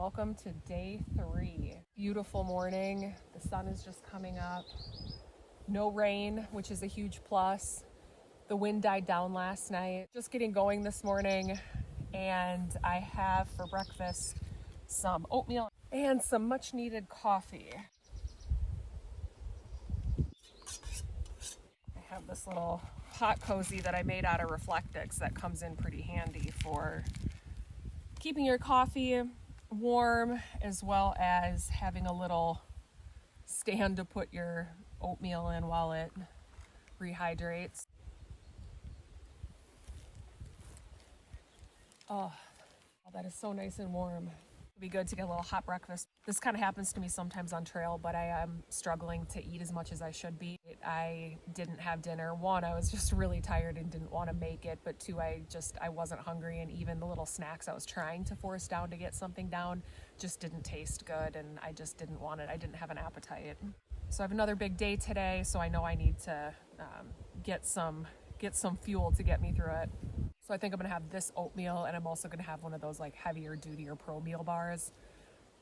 welcome to day 3. Beautiful morning. The sun is just coming up. No rain, which is a huge plus. The wind died down last night. Just getting going this morning, and I have for breakfast some oatmeal and some much needed coffee. I have this little hot cozy that I made out of Reflectix that comes in pretty handy for keeping your coffee warm, as well as having a little stand to put your oatmeal in while it rehydrates. Oh, that is so nice and warm. It'd be good to get a little hot breakfast. This kind of happens to me sometimes on trail, but I am struggling to eat as much as I should be. I didn't have dinner. 1, I was just really tired and didn't want to make it, but 2, I wasn't hungry, and even the little snacks I was trying to force down to get something down just didn't taste good, and I just didn't want it. I didn't have an appetite. So I have another big day today, so I know I need to get some fuel to get me through it. So I think I'm gonna have this oatmeal, and I'm also gonna have one of those like heavier duty or pro meal bars,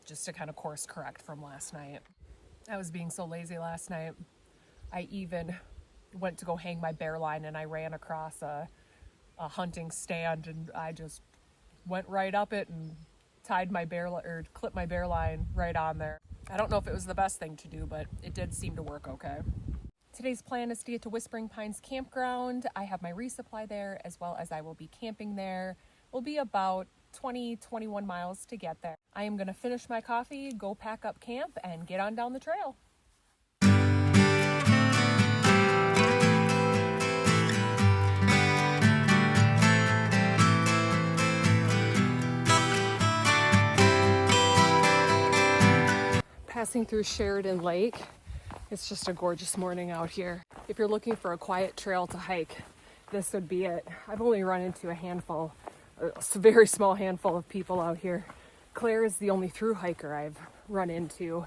just to kind of course correct from last night. I was being so lazy last night. I even went to go hang my bear line, and I ran across a hunting stand, and I just went right up it and tied my clipped my bear line right on there. I don't know if it was the best thing to do, but it did seem to work okay. Today's plan is to get to Whispering Pines Campground. I have my resupply there, as well as I will be camping there. It will be about 21 miles to get there. I am going to finish my coffee, go pack up camp, and get on down the trail. Passing through Sheridan Lake. It's just a gorgeous morning out here. If you're looking for a quiet trail to hike, this would be it. I've only run into a very small handful of people out here. Claire is the only through hiker I've run into.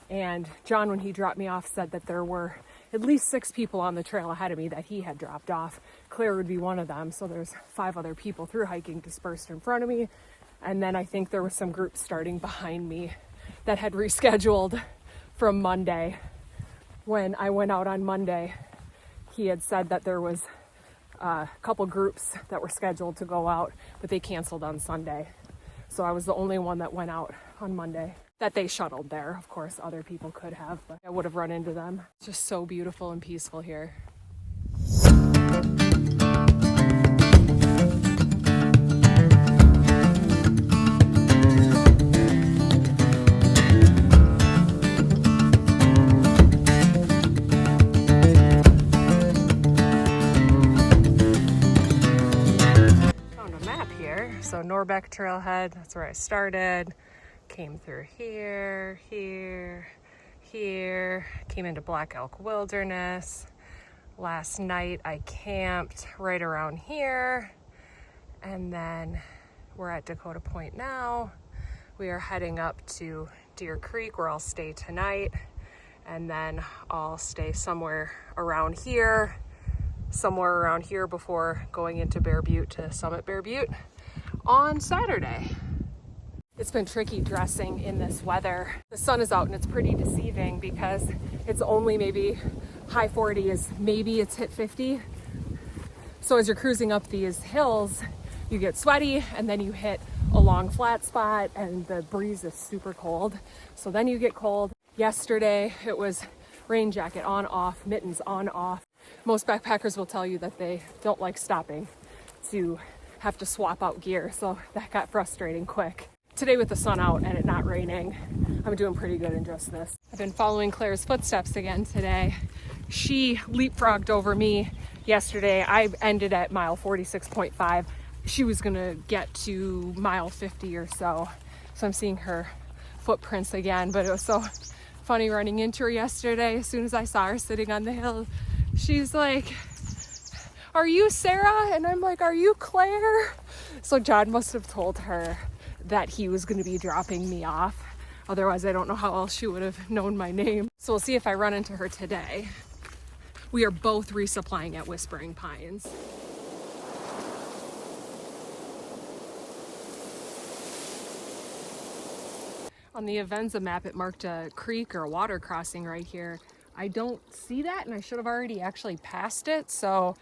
And John, when he dropped me off, said that there were at least 6 people on the trail ahead of me that he had dropped off. Claire would be one of them. So there's 5 other people through hiking dispersed in front of me. And then I think there was some groups starting behind me that had rescheduled from Monday. When I went out on Monday, he had said that there was a couple groups that were scheduled to go out, but they canceled on Sunday. So I was the only one that went out on Monday that they shuttled there. Of course, other people could have, but I would have run into them. It's just so beautiful and peaceful here. So Norbeck Trailhead, that's where I started. Came through here, came into Black Elk Wilderness. Last night I camped right around here, and then we're at Dakota Point now. We are heading up to Deer Creek, where I'll stay tonight, and then I'll stay somewhere around here before going into Bear Butte to summit Bear Butte on Saturday. It's been tricky dressing in this weather. The sun is out and it's pretty deceiving because it's only maybe high 40s, maybe it's hit 50. So as you're cruising up these hills, you get sweaty, and then you hit a long flat spot and the breeze is super cold. So then you get cold. Yesterday it was rain jacket on, off, mittens on, off. Most backpackers will tell you that they don't like stopping to have to swap out gear, so that got frustrating quick. Today, with the sun out and it not raining, I'm doing pretty good in just this. I've been following Claire's footsteps again today. She leapfrogged over me yesterday. I ended at mile 46.5. She was gonna get to mile 50 or so. So I'm seeing her footprints again, but it was so funny running into her yesterday. As soon as I saw her sitting on the hill, she's like, "Are you Sarah?" And I'm like, "Are you Claire?" So John must have told her that he was going to be dropping me off. Otherwise, I don't know how else she would have known my name. So we'll see if I run into her today. We are both resupplying at Whispering Pines. On the Avenza map, it marked a creek or a water crossing right here. I don't see that, and I should have already actually passed it. So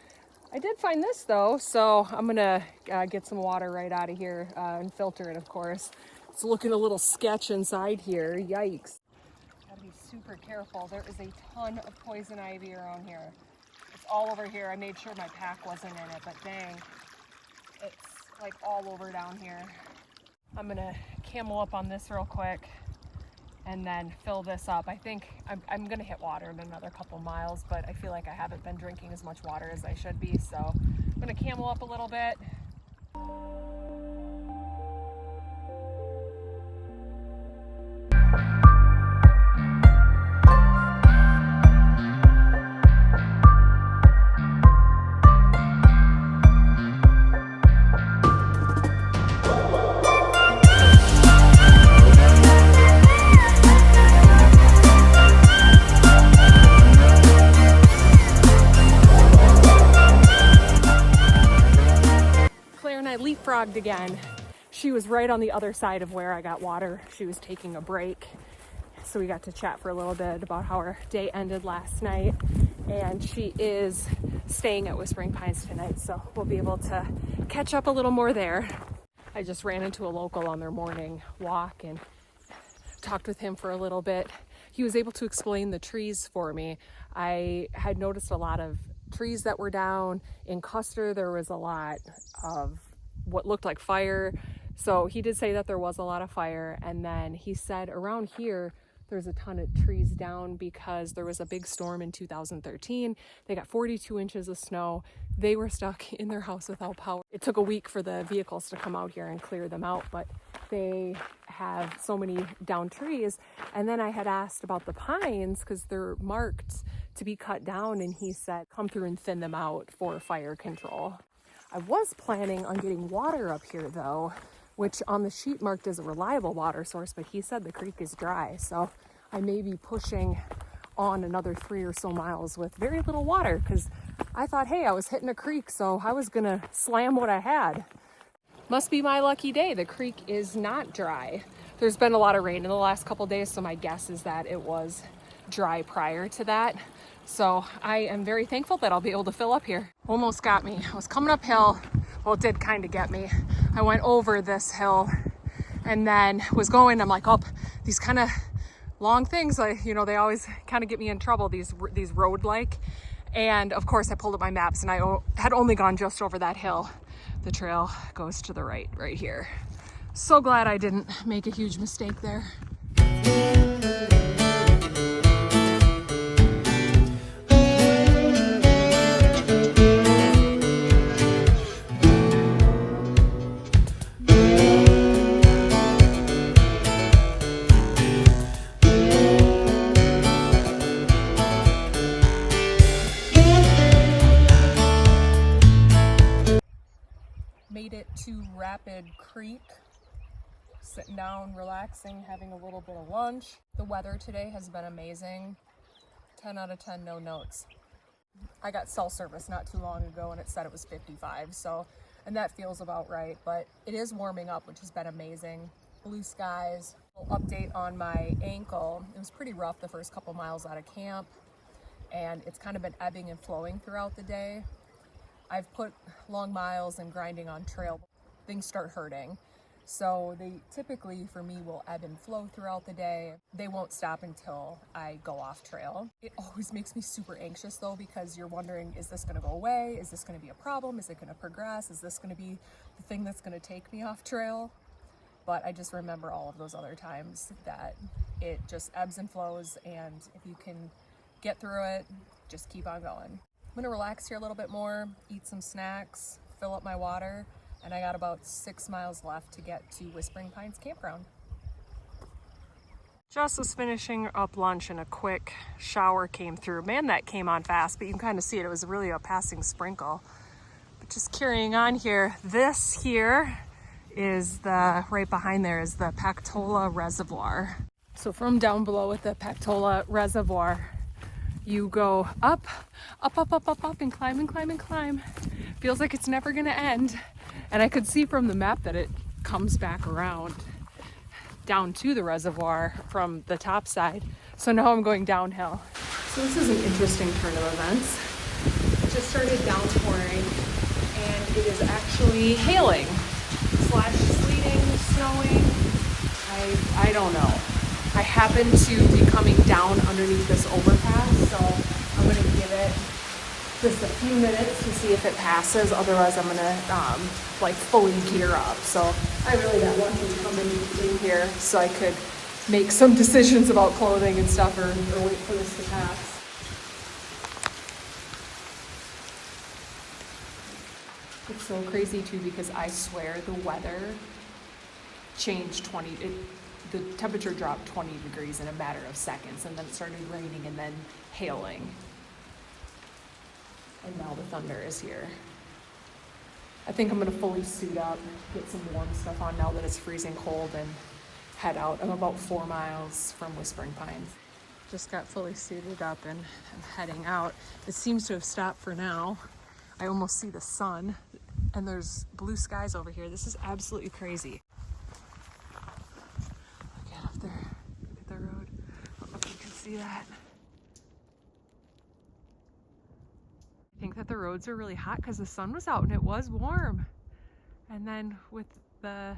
I did find this though. So I'm gonna get some water right out of here and filter it, of course. It's looking a little sketch inside here. Yikes. Gotta be super careful. There is a ton of poison ivy around here. It's all over here. I made sure my pack wasn't in it, but dang, it's like all over down here. I'm gonna camel up on this real quick and then fill this up. I think I'm gonna hit water in another couple miles, but I feel like I haven't been drinking as much water as I should be, so I'm gonna camel up a little bit. Leapfrogged again. She was right on the other side of where I got water. She was taking a break. So we got to chat for a little bit about how our day ended last night. And she is staying at Whispering Pines tonight, so we'll be able to catch up a little more there. I just ran into a local on their morning walk and talked with him for a little bit. He was able to explain the trees for me. I had noticed a lot of trees that were down. In Custer, there was a lot of what looked like fire. So he did say that there was a lot of fire. And then he said around here, there's a ton of trees down because there was a big storm in 2013. They got 42 inches of snow. They were stuck in their house without power. It took a week for the vehicles to come out here and clear them out, but they have so many down trees. And then I had asked about the pines because they're marked to be cut down. And he said, come through and thin them out for fire control. I was planning on getting water up here though, which on the sheet marked as a reliable water source, but he said the creek is dry. So I may be pushing on another 3 or so miles with very little water because I thought, hey, I was hitting a creek, so I was gonna slam what I had. Must be my lucky day. The creek is not dry. There's been a lot of rain in the last couple days, so my guess is that it was dry prior to that. So I am very thankful that I'll be able to fill up here. Almost got me. I was coming uphill. Well, it did kind of get me. I went over this hill and then was going, I'm like, oh, these kind of long things, they always kind of get me in trouble, these road-like. And of course I pulled up my maps and I had only gone just over that hill. The trail goes to the right here. So glad I didn't make a huge mistake there. Made it to Rapid Creek, sitting down, relaxing, having a little bit of lunch. The weather today has been amazing. 10 out of 10, no notes. I got cell service not too long ago and it said it was 55, and that feels about right, but it is warming up, which has been amazing. Blue skies. Update on my ankle. It was pretty rough the first couple miles out of camp, and it's kind of been ebbing and flowing throughout the day. I've put long miles and grinding on trail. Things start hurting. So they typically, for me, will ebb and flow throughout the day. They won't stop until I go off trail. It always makes me super anxious though, because you're wondering, is this gonna go away? Is this gonna be a problem? Is it gonna progress? Is this gonna be the thing that's gonna take me off trail? But I just remember all of those other times that it just ebbs and flows, and if you can get through it, just keep on going. I'm gonna relax here a little bit more, eat some snacks, fill up my water, and I got about 6 miles left to get to Whispering Pines Campground. Just was finishing up lunch and a quick shower came through. Man, that came on fast, but you can kind of see it. It was really a passing sprinkle. But just carrying on here, this here is right behind there is the Pactola Reservoir. So from down below at the Pactola Reservoir, you go up, and climb and climb and climb. Feels like it's never gonna end. And I could see from the map that it comes back around. down to the reservoir from the top side. So now I'm going downhill. So this is an interesting turn of events. It just started downpouring and it is actually hailing / sleeting, snowing. I don't know. I happen to be coming down underneath this overpass, so I'm gonna give it just a few minutes to see if it passes. Otherwise, I'm gonna like fully gear up. So I really got lucky coming in here so I could make some decisions about clothing and stuff, or wait for this to pass. It's so crazy too because I swear the weather changed the temperature dropped 20 degrees in a matter of seconds, and then it started raining and then hailing. And now the thunder is here. I think I'm gonna fully suit up, get some warm stuff on now that it's freezing cold, and head out. I'm about 4 miles from Whispering Pines. Just got fully suited up and I'm heading out. It seems to have stopped for now. I almost see the sun and there's blue skies over here. This is absolutely crazy. Look up there, look at the road. I don't know if you can see that. I think that the roads are really hot because the sun was out and it was warm. And then with the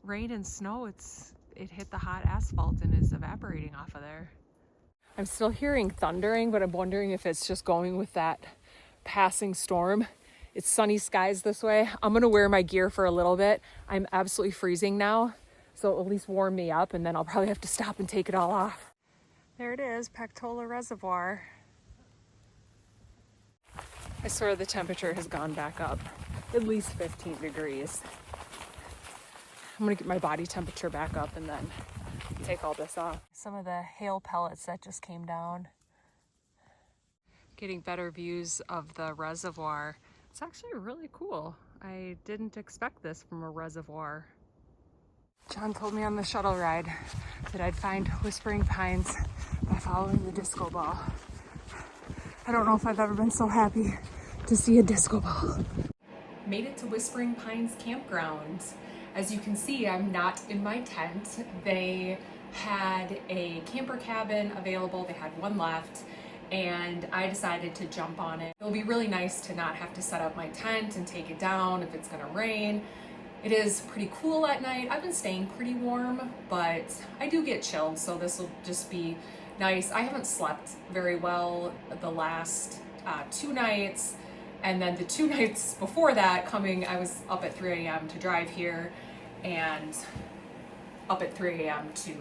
rain and snow, it hit the hot asphalt and is evaporating off of there. I'm still hearing thundering, but I'm wondering if it's just going with that passing storm. It's sunny skies this way. I'm gonna wear my gear for a little bit. I'm absolutely freezing now, so it'll at least warm me up, and then I'll probably have to stop and take it all off. There it is, Pactola Reservoir. I swear the temperature has gone back up at least 15 degrees. I'm gonna get my body temperature back up and then take all this off. Some of the hail pellets that just came down. Getting better views of the reservoir. It's actually really cool. I didn't expect this from a reservoir. John told me on the shuttle ride that I'd find Whispering Pines by following the disco ball. I don't know if I've ever been so happy to see a disco ball. Made it to Whispering Pines Campground. As you can see, I'm not in my tent. They had a camper cabin available. They had one left, and I decided to jump on it. It'll be really nice to not have to set up my tent and take it down if it's gonna rain. It is pretty cool at night. I've been staying pretty warm, but I do get chilled, so this will just be nice. I haven't slept very well the last 2 nights, and then the 2 nights before that I was up at 3 a.m. to drive here and up at 3 a.m. to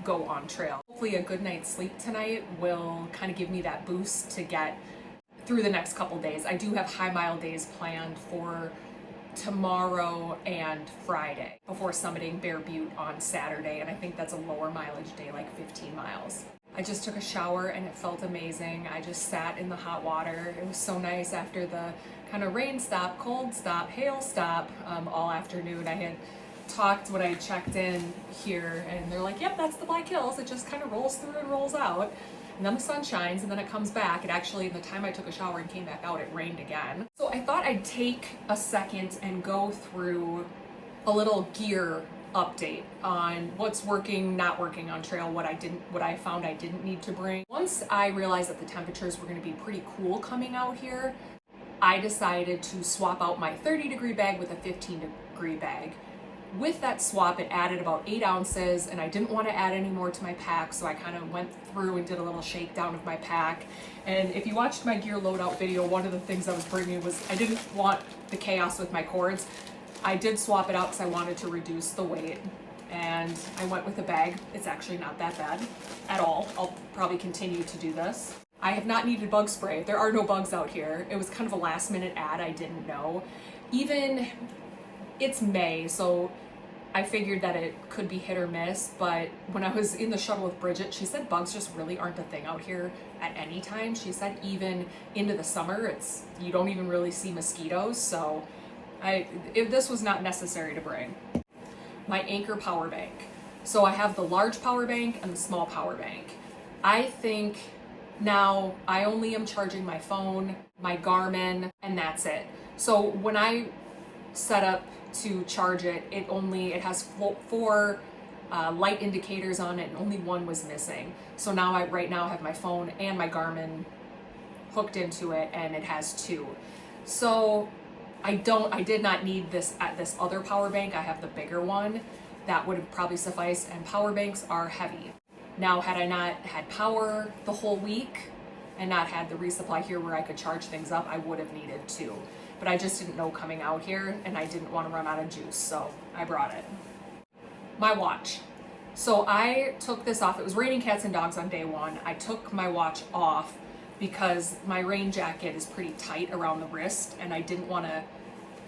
go on trail. Hopefully a good night's sleep tonight will kind of give me that boost to get through the next couple days. I do have high mile days planned for tomorrow and Friday before summiting Bear Butte on Saturday, and I think that's a lower mileage day, like 15 miles. I just took a shower and it felt amazing. I just sat in the hot water. It was so nice after the kind of rain stop, cold stop, hail stop all afternoon. I had talked when I checked in here and they're like, yep, that's the Black Hills. It just kind of rolls through and rolls out. And then the sun shines and then it comes back. It actually, in the time I took a shower and came back out, it rained again. So I thought I'd take a second and go through a little gear update on what's working, not working on trail, what I found I didn't need to bring. Once I realized that the temperatures were gonna be pretty cool coming out here, I decided to swap out my 30-degree bag with a 15-degree bag. With that swap, it added about 8 ounces, and I didn't want to add any more to my pack, so I kind of went through and did a little shakedown of my pack. And if you watched my gear loadout video, one of the things I was bringing was I didn't want the chaos with my cords. I did swap it out because I wanted to reduce the weight, and I went with a bag. It's actually not that bad at all. I'll probably continue to do this. I have not needed bug spray. There are no bugs out here. It was kind of a last minute ad, I didn't know. It's May, so I figured that it could be hit or miss, but when I was in the shuttle with Bridget, she said bugs just really aren't a thing out here at any time. She said even into the summer, you don't even really see mosquitoes, so this was not necessary to bring. My Anchor power bank. So I have the large power bank and the small power bank. I think now I only am charging my phone, my Garmin, and that's it. So when I set up to charge it, it has 4 light indicators on it, and only one was missing. So now right now I have my phone and my Garmin hooked into it, and it has two. So I did not need this at this other power bank. I have the bigger one. That would have probably sufficed, and power banks are heavy. Now, had I not had power the whole week and not had the resupply here where I could charge things up, I would have needed two. But I just didn't know coming out here, and I didn't want to run out of juice, so I brought it. My watch. So I took this off. It was raining cats and dogs on day one. I took my watch off because my rain jacket is pretty tight around the wrist, and I didn't want to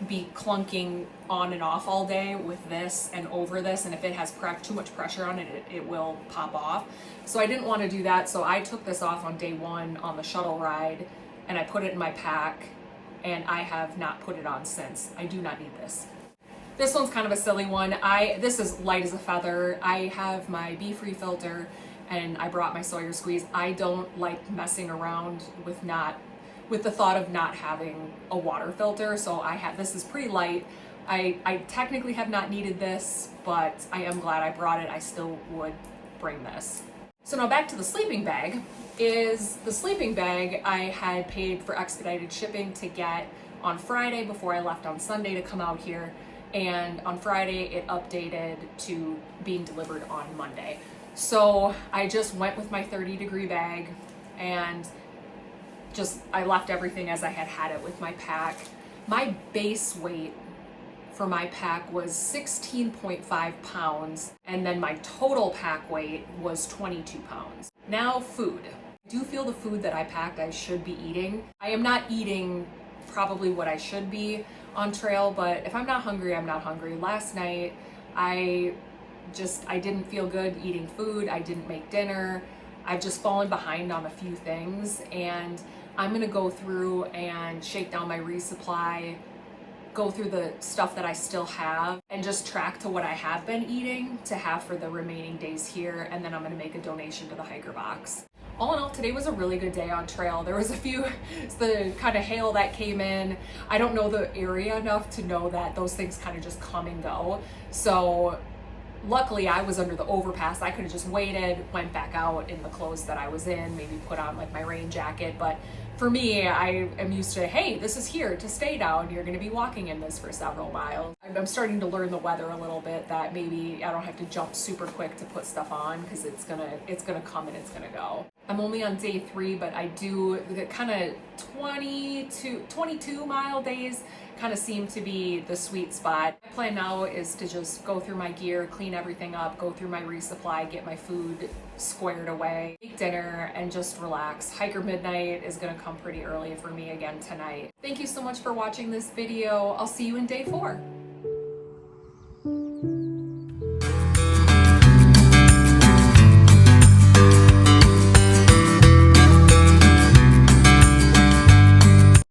be clunking on and off all day with this and over this, and if it has too much pressure on it, it will pop off. So I didn't want to do that, so I took this off on day one on the shuttle ride, and I put it in my pack, and I have not put it on since. I do not need this. This one's kind of a silly one. This is light as a feather. I have my Be-Free filter, and I brought my Sawyer Squeeze. I don't like messing around with the thought of not having a water filter, so this is pretty light. I technically have not needed this, but I am glad I brought it. I still would bring this. So now back to the sleeping bag. The sleeping bag I had paid for expedited shipping to get on Friday before I left on Sunday to come out here, and on Friday it updated to being delivered on Monday. So I just went with my 30-degree bag, and I left everything as I had it with my pack. My base weight for my pack was 16.5 pounds, and then my total pack weight was 22 pounds. Now, food. I do feel the food that I packed I should be eating. I am not eating probably what I should be on trail, but if I'm not hungry, I'm not hungry. Last night, I didn't feel good eating food. I didn't make dinner. I've just fallen behind on a few things, and I'm gonna go through and shake down my resupply, go through the stuff that I still have, and just track to what I have been eating to have for the remaining days here, and then I'm gonna make a donation to the hiker box. All in all, today was a really good day on trail. There was the kind of hail that came in. I don't know the area enough to know that those things kind of just come and go. So luckily I was under the overpass. I could have just waited, went back out in the clothes that I was in, maybe put on like my rain jacket. But for me, I am used to, hey, this is here to stay down. You're going to be walking in this for several miles. I'm starting to learn the weather a little bit, that maybe I don't have to jump super quick to put stuff on, because it's gonna come and it's gonna go. I'm only on day 3, but I do the kind of 22 mile days kind of seem to be the sweet spot. My plan now is to just go through my gear, clean everything up, go through my resupply, get my food squared away, make dinner, and just relax. Hiker midnight is gonna come pretty early for me again tonight. Thank you so much for watching this video. I'll see you in day 4.